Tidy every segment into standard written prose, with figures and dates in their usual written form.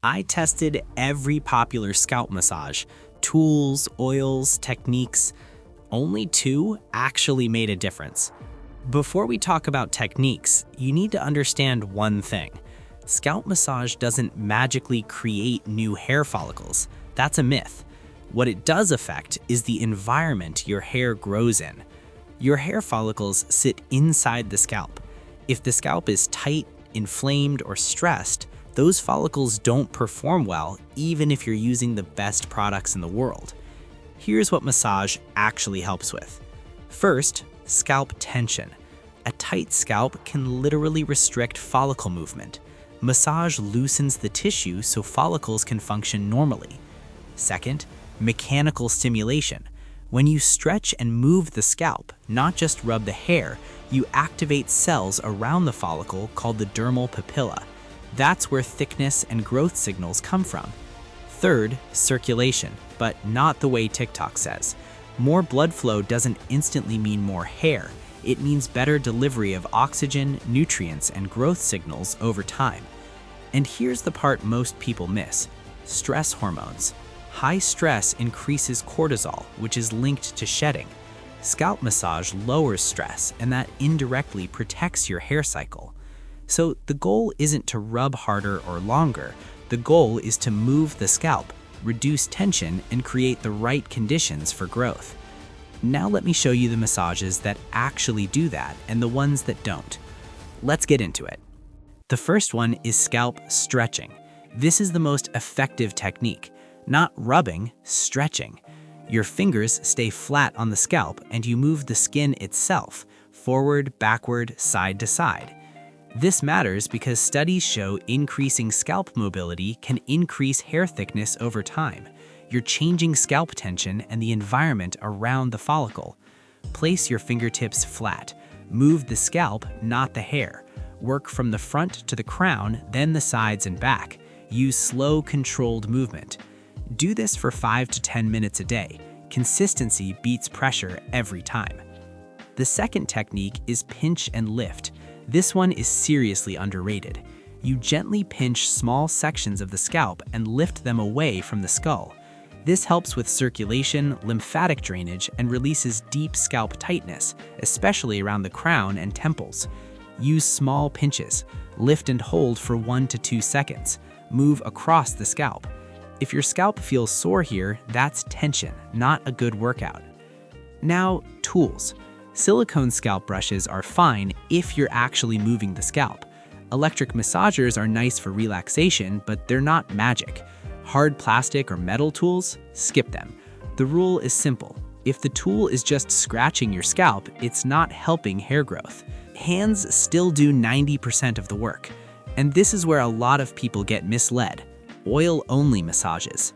I tested every popular scalp massage, tools, oils, techniques. Only two actually made a difference. Before we talk about techniques, you need to understand one thing. Scalp massage doesn't magically create new hair follicles. That's a myth. What it does affect is the environment your hair grows in. Your hair follicles sit inside the scalp. If the scalp is tight, inflamed, or stressed, those follicles don't perform well even if you're using the best products in the world. Here's what massage actually helps with. First, scalp tension. A tight scalp can literally restrict follicle movement. Massage loosens the tissue so follicles can function normally. Second, mechanical stimulation. When you stretch and move the scalp, not just rub the hair, you activate cells around the follicle called the dermal papilla. That's where thickness and growth signals come from. Third, circulation, but not the way TikTok says. More blood flow doesn't instantly mean more hair. It means better delivery of oxygen, nutrients, and growth signals over time. And here's the part most people miss: stress hormones. High stress increases cortisol, which is linked to shedding. Scalp massage lowers stress, and that indirectly protects your hair cycle. So the goal isn't to rub harder or longer. The goal is to move the scalp, reduce tension, and create the right conditions for growth. Now let me show you the massages that actually do that and the ones that don't. Let's get into it. The first one is scalp stretching. This is the most effective technique. Not rubbing, stretching. Your fingers stay flat on the scalp and you move the skin itself, forward, backward, side to side. This matters because studies show increasing scalp mobility can increase hair thickness over time. You're changing scalp tension and the environment around the follicle. Place your fingertips flat. Move the scalp, not the hair. Work from the front to the crown, then the sides and back. Use slow, controlled movement. Do this for 5 to 10 minutes a day. Consistency beats pressure every time. The second technique is pinch and lift. This one is seriously underrated. You gently pinch small sections of the scalp and lift them away from the skull. This helps with circulation, lymphatic drainage, and releases deep scalp tightness, especially around the crown and temples. Use small pinches. Lift and hold for 1 to 2 seconds. Move across the scalp. If your scalp feels sore here, that's tension, not a good workout. Now, tools. Silicone scalp brushes are fine if you're actually moving the scalp. Electric massagers are nice for relaxation, but they're not magic. Hard plastic or metal tools? Skip them. The rule is simple. If the tool is just scratching your scalp, it's not helping hair growth. Hands still do 90% of the work. And this is where a lot of people get misled. Oil-only massages.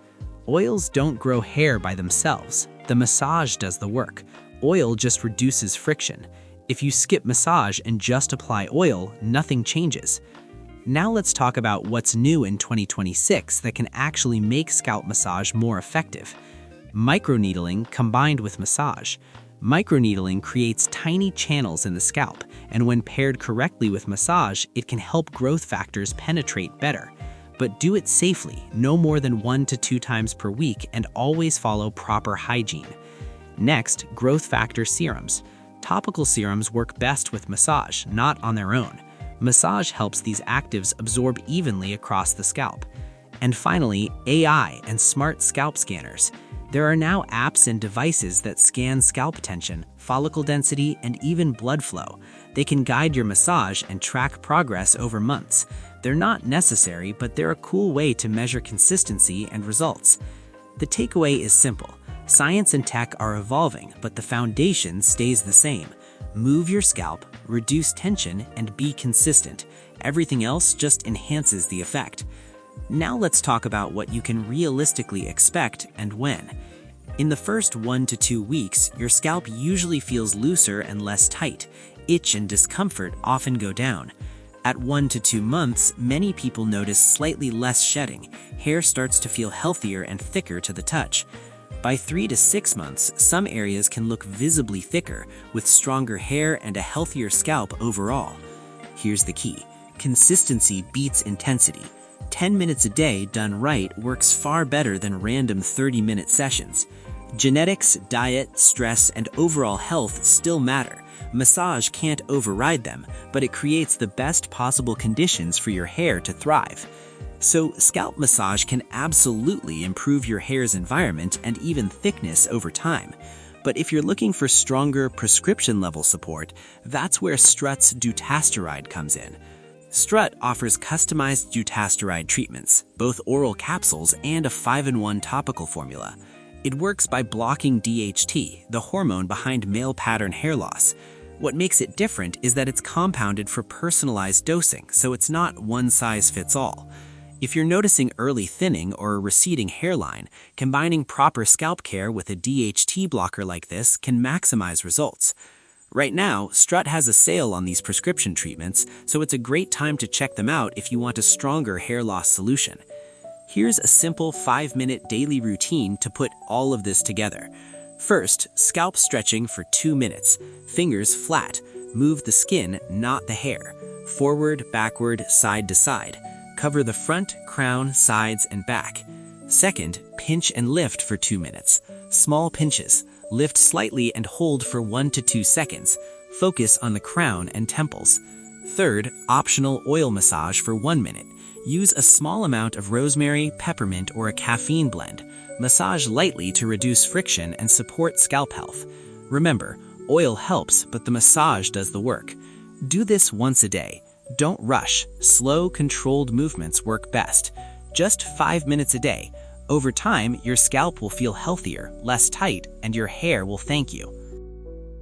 Oils don't grow hair by themselves. The massage does the work. Oil just reduces friction. If you skip massage and just apply oil, nothing changes. Now let's talk about what's new in 2026 that can actually make scalp massage more effective. Microneedling combined with massage. Microneedling creates tiny channels in the scalp, and when paired correctly with massage, it can help growth factors penetrate better. But do it safely, no more than 1 to 2 times per week, and always follow proper hygiene. Next, growth factor serums. Topical serums work best with massage, not on their own. Massage helps these actives absorb evenly across the scalp. And finally, AI and smart scalp scanners. There are now apps and devices that scan scalp tension, follicle density, and even blood flow. They can guide your massage and track progress over months. They're not necessary, but they're a cool way to measure consistency and results. The takeaway is simple. Science and tech are evolving, but the foundation stays the same. Move your scalp, reduce tension, and be consistent. Everything else just enhances the effect. Now let's talk about what you can realistically expect and when. In the first 1 to 2 weeks, your scalp usually feels looser and less tight. Itch and discomfort often go down. At 1 to 2 months, many people notice slightly less shedding. Hair starts to feel healthier and thicker to the touch. By 3 to 6 months, some areas can look visibly thicker, with stronger hair and a healthier scalp overall. Here's the key. Consistency beats intensity. 10 minutes a day done right works far better than random 30-minute sessions. Genetics, diet, stress, and overall health still matter. Massage can't override them, but it creates the best possible conditions for your hair to thrive. So, scalp massage can absolutely improve your hair's environment and even thickness over time. But if you're looking for stronger prescription-level support, that's where Strut's dutasteride comes in. Strut offers customized dutasteride treatments, both oral capsules and a 5-in-1 topical formula. It works by blocking DHT, the hormone behind male pattern hair loss. What makes it different is that it's compounded for personalized dosing, so it's not one size fits all. If you're noticing early thinning or a receding hairline, combining proper scalp care with a DHT blocker like this can maximize results. Right now, Strut has a sale on these prescription treatments, so it's a great time to check them out if you want a stronger hair loss solution. Here's a simple 5-minute daily routine to put all of this together. First, scalp stretching for 2 minutes. Fingers flat. Move the skin, not the hair. Forward, backward, side to side. Cover the front, crown, sides, and back. Second, pinch and lift for 2 minutes. Small pinches. Lift slightly and hold for 1 to 2 seconds. Focus on the crown and temples. Third, optional oil massage for 1 minute. Use a small amount of rosemary, peppermint, or a caffeine blend. Massage lightly to reduce friction and support scalp health. Remember, oil helps, but the massage does the work. Do this once a day. Don't rush. Slow, controlled movements work best. Just 5 minutes a day. Over time, your scalp will feel healthier, less tight, and your hair will thank you.